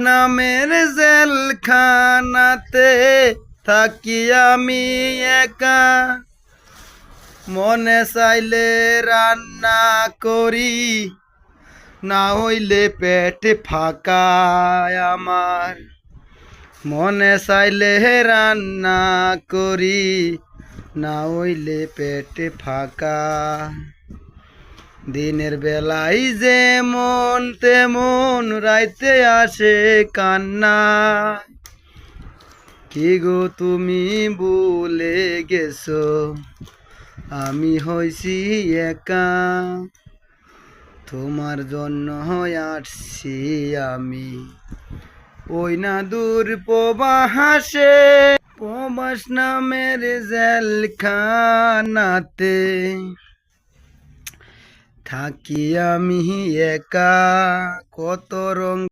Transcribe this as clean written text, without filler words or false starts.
নামের জেলখানাতে থাকি আমি একা, মনে চাইলে রান্না করি, না হইলে পেট ফাঁকা আমার। মনে চাইলে রান্না করি, না হইলে পেট ফাঁকা। দিনের বেলায় যেমন তেমন রাইতে আসে কান্না। কি গো তুমি ভুলে গেছো আমি হইছি একা, তোমার জন্য আসছি আমি ওই না দূর প্রবাসে। প্রবাস নামের জেলখানাতে থাকি আমি একা, কত রঙ